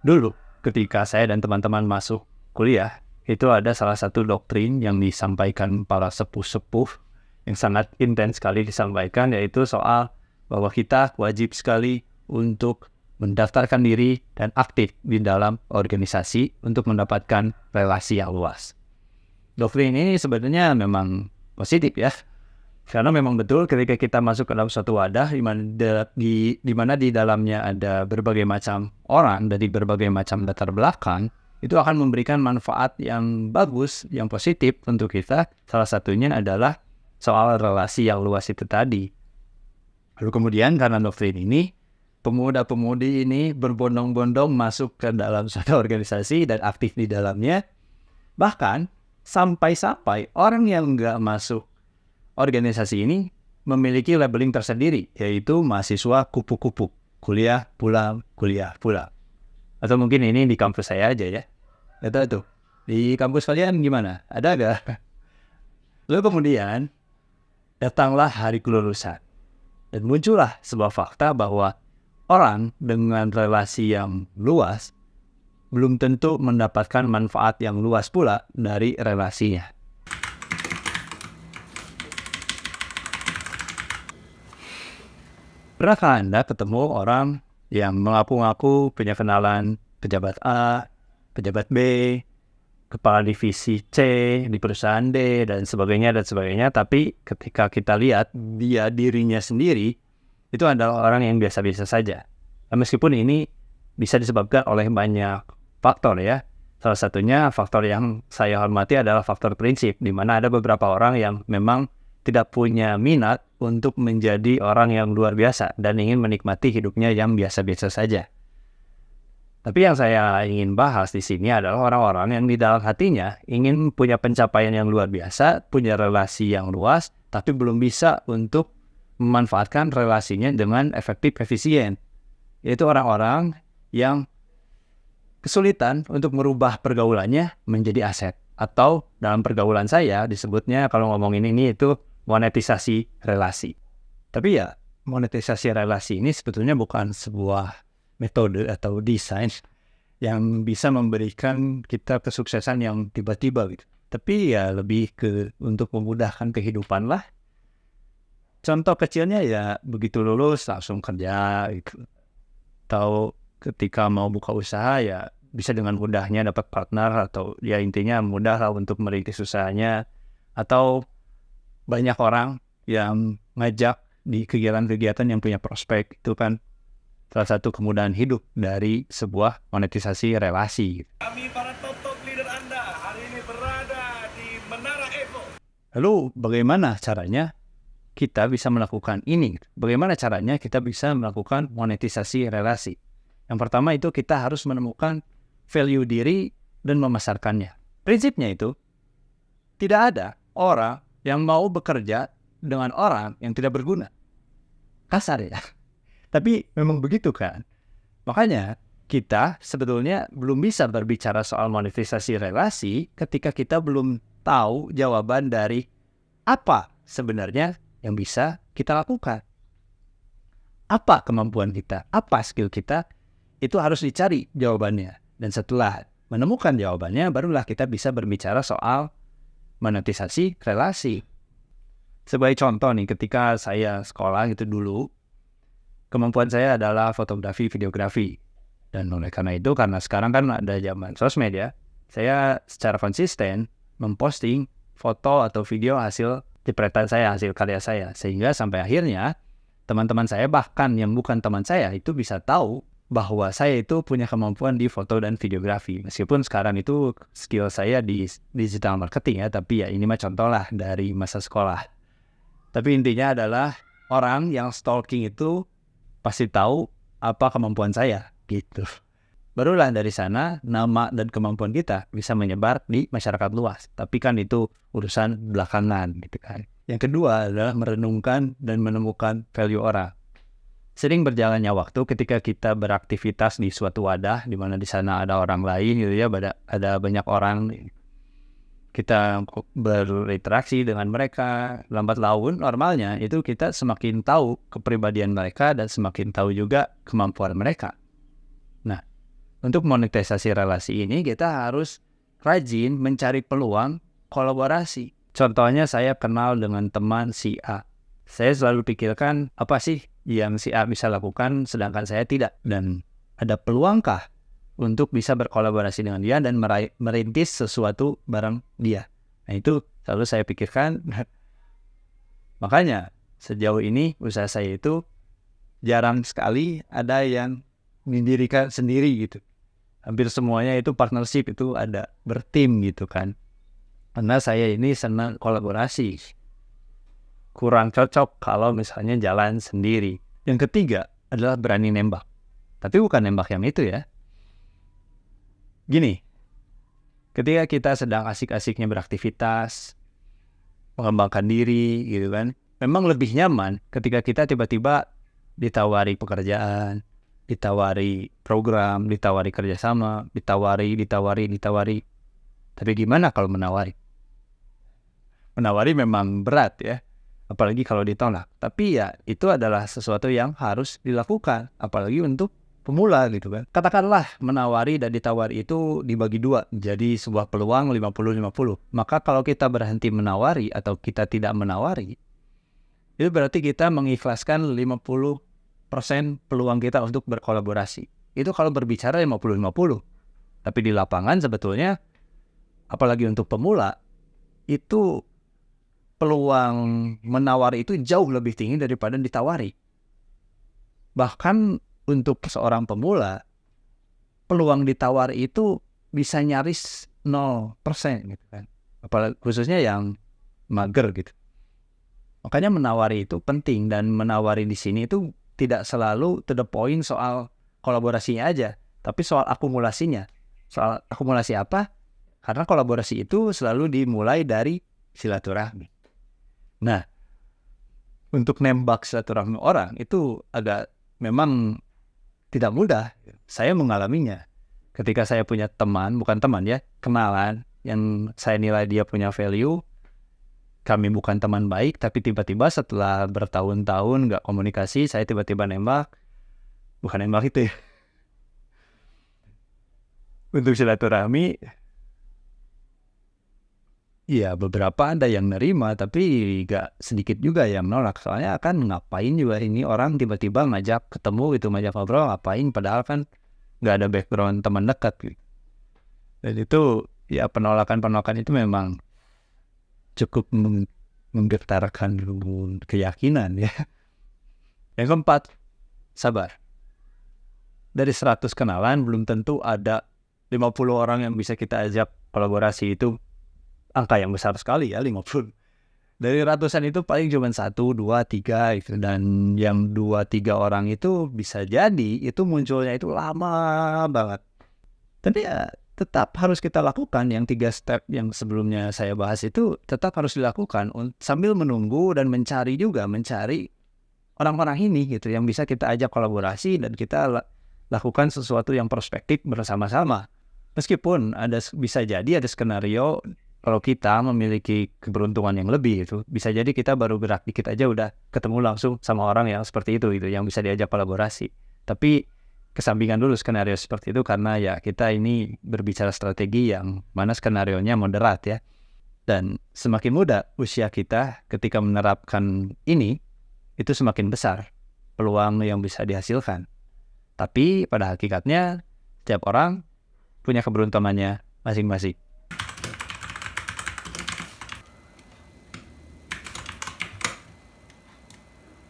Dulu, ketika saya dan teman-teman masuk kuliah, itu ada salah satu doktrin yang disampaikan para sepuh-sepuh yang sangat intens sekali disampaikan, yaitu soal bahwa kita wajib sekali untuk mendaftarkan diri dan aktif di dalam organisasi untuk mendapatkan relasi yang luas. Doktrin ini sebenarnya memang positif ya, karena memang betul ketika kita masuk ke dalam suatu wadah di mana di dalamnya ada berbagai macam orang dari berbagai macam latar belakang, itu akan memberikan manfaat yang bagus, yang positif untuk kita. Salah satunya adalah soal relasi yang luas itu tadi. Lalu kemudian karena doktrin ini, pemuda-pemudi ini berbondong-bondong masuk ke dalam suatu organisasi dan aktif di dalamnya. Bahkan sampai-sampai orang yang nggak masuk organisasi ini memiliki labeling tersendiri, yaitu mahasiswa kupu-kupu, kuliah pulang. Atau mungkin ini di kampus saya aja ya. Itu. Di kampus kalian gimana? Ada nggak? Lalu kemudian datanglah hari kelulusan. Dan muncullah sebuah fakta bahwa orang dengan relasi yang luas belum tentu mendapatkan manfaat yang luas pula dari relasinya. Pernahkah Anda ketemu orang yang mengaku-ngaku punya kenalan pejabat A, pejabat B, kepala divisi C di perusahaan D, dan sebagainya, tapi ketika kita lihat dirinya sendiri, itu adalah orang yang biasa-biasa saja. Nah, meskipun ini bisa disebabkan oleh banyak faktor ya. Salah satunya faktor yang saya hormati adalah faktor prinsip, di mana ada beberapa orang yang memang tidak punya minat untuk menjadi orang yang luar biasa dan ingin menikmati hidupnya yang biasa-biasa saja. Tapi yang saya ingin bahas di sini adalah orang-orang yang di dalam hatinya ingin punya pencapaian yang luar biasa, punya relasi yang luas, tapi belum bisa untuk memanfaatkan relasinya dengan efektif efisien. Yaitu orang-orang yang kesulitan untuk merubah pergaulannya menjadi aset. Atau dalam pergaulan saya disebutnya, kalau ngomongin ini, itu monetisasi relasi. Tapi ya, monetisasi relasi ini sebetulnya bukan sebuah metode atau desain yang bisa memberikan kita kesuksesan yang tiba-tiba gitu. Tapi ya lebih ke untuk memudahkan kehidupan lah. Contoh kecilnya ya begitu lulus langsung kerja gitu. Atau ketika mau buka usaha ya bisa dengan mudahnya dapat partner, atau ya intinya mudah lah untuk merintis usahanya. Atau banyak orang yang ngajak di kegiatan-kegiatan yang punya prospek, itu kan salah satu kemudahan hidup dari sebuah monetisasi relasi. Kami para top leader Anda hari ini berada di Menara Evo. Lalu bagaimana caranya kita bisa melakukan ini? Bagaimana caranya kita bisa melakukan monetisasi relasi? Yang pertama itu kita harus menemukan value diri dan memasarkannya. Prinsipnya itu tidak ada orang yang mau bekerja dengan orang yang tidak berguna. Kasar ya. Tapi memang begitu kan. Makanya kita sebetulnya belum bisa berbicara soal monetisasi relasi ketika kita belum tahu jawaban dari apa sebenarnya yang bisa kita lakukan. Apa kemampuan kita, apa skill kita, itu harus dicari jawabannya. Dan setelah menemukan jawabannya, barulah kita bisa berbicara soal monetisasi relasi. Sebagai contoh nih, ketika saya sekolah gitu dulu, kemampuan saya adalah fotografi, videografi. Dan oleh karena itu, karena sekarang kan ada zaman sosmed ya, saya secara konsisten memposting foto atau video hasil jepretan saya, hasil karya saya. Sehingga sampai akhirnya, teman-teman saya bahkan yang bukan teman saya itu bisa tahu bahwa saya itu punya kemampuan di foto dan videografi. Meskipun sekarang itu skill saya di digital marketing ya, tapi ya ini mah contoh lah dari masa sekolah. Tapi intinya adalah orang yang stalking itu pasti tahu apa kemampuan saya gitu. Barulah dari sana nama dan kemampuan kita bisa menyebar di masyarakat luas. Tapi kan itu urusan belakangan gitu kan. Yang kedua adalah merenungkan dan menemukan value orang. Sering berjalannya waktu ketika kita beraktivitas di suatu wadah, di mana di sana ada orang lain gitu ya, ada banyak orang, kita berinteraksi dengan mereka, lambat laun normalnya itu kita semakin tahu kepribadian mereka dan semakin tahu juga kemampuan mereka. Nah, untuk monetisasi relasi ini kita harus rajin mencari peluang kolaborasi. Contohnya saya kenal dengan teman si A. Saya selalu pikirkan apa sih yang si A bisa lakukan sedangkan saya tidak. Dan ada peluangkah untuk bisa berkolaborasi dengan dia dan merintis sesuatu bareng dia. Nah itu selalu saya pikirkan. Makanya sejauh ini usaha saya itu jarang sekali ada yang mendirikan sendiri gitu. Hampir semuanya itu partnership, itu ada bertim gitu kan. Karena saya ini senang kolaborasi. Kurang cocok kalau misalnya jalan sendiri. Yang ketiga adalah berani nembak. Tapi bukan nembak yang itu ya. Gini, ketika kita sedang asik-asiknya beraktivitas, mengembangkan diri gitu kan, memang lebih nyaman ketika kita tiba-tiba ditawari pekerjaan, ditawari program, ditawari kerjasama, ditawari. Tapi gimana kalau menawari? Menawari memang berat ya, apalagi kalau ditolak. Tapi ya itu adalah sesuatu yang harus dilakukan, apalagi untuk pemula gitu kan. Katakanlah menawari dan ditawari itu dibagi dua, jadi sebuah peluang 50-50. Maka kalau kita berhenti menawari atau kita tidak menawari, itu berarti kita mengikhlaskan 50% peluang kita untuk berkolaborasi. Itu kalau berbicara 50-50. Tapi di lapangan sebetulnya, apalagi untuk pemula, itu peluang menawari itu jauh lebih tinggi daripada ditawari. Bahkan untuk seorang pemula, peluang ditawari itu bisa nyaris 0% gitu kan. Apalagi khususnya yang mager gitu. Makanya menawari itu penting, dan menawari di sini itu tidak selalu to the point soal kolaborasinya aja, tapi soal akumulasinya. Soal akumulasi apa? Karena kolaborasi itu selalu dimulai dari silaturahmi. Nah, untuk nembak silaturahmi orang itu agak memang tidak mudah. Saya mengalaminya. Ketika saya punya teman, bukan teman ya, kenalan, yang saya nilai dia punya value, kami bukan teman baik, tapi tiba-tiba setelah bertahun-tahun nggak komunikasi, saya tiba-tiba nembak. Bukan nembak itu ya. Untuk silaturahmi, ya beberapa ada yang nerima, tapi nggak sedikit juga yang nolak. Soalnya akan ngapain juga ini orang tiba-tiba ngajak ketemu gitu, ngajak ngobrol, ngapain, padahal kan nggak ada background teman dekat gitu. Dan itu ya penolakan-penolakan itu memang cukup menggetarkan keyakinan ya. Yang keempat, sabar. Dari 100 kenalan belum tentu ada 50 orang yang bisa kita ajak kolaborasi. Itu angka yang besar sekali ya, 50. Dari ratusan itu paling cuma 1, 2, 3 gitu. Dan yang 2-3 orang itu bisa jadi itu munculnya itu lama banget. Tapi ya tetap harus kita lakukan. Yang 3 step yang sebelumnya saya bahas itu tetap harus dilakukan sambil menunggu dan mencari orang-orang ini gitu yang bisa kita ajak kolaborasi dan kita lakukan sesuatu yang prospektif bersama-sama. Meskipun bisa jadi ada skenario kalau kita memiliki keberuntungan yang lebih, itu bisa jadi kita baru gerak dikit aja udah ketemu langsung sama orang yang seperti itu yang bisa diajak kolaborasi. Tapi kesampingan dulu skenario seperti itu karena ya kita ini berbicara strategi yang mana skenarionya moderat ya. Dan semakin muda usia kita ketika menerapkan ini, itu semakin besar peluang yang bisa dihasilkan. Tapi pada hakikatnya setiap orang punya keberuntungannya masing-masing.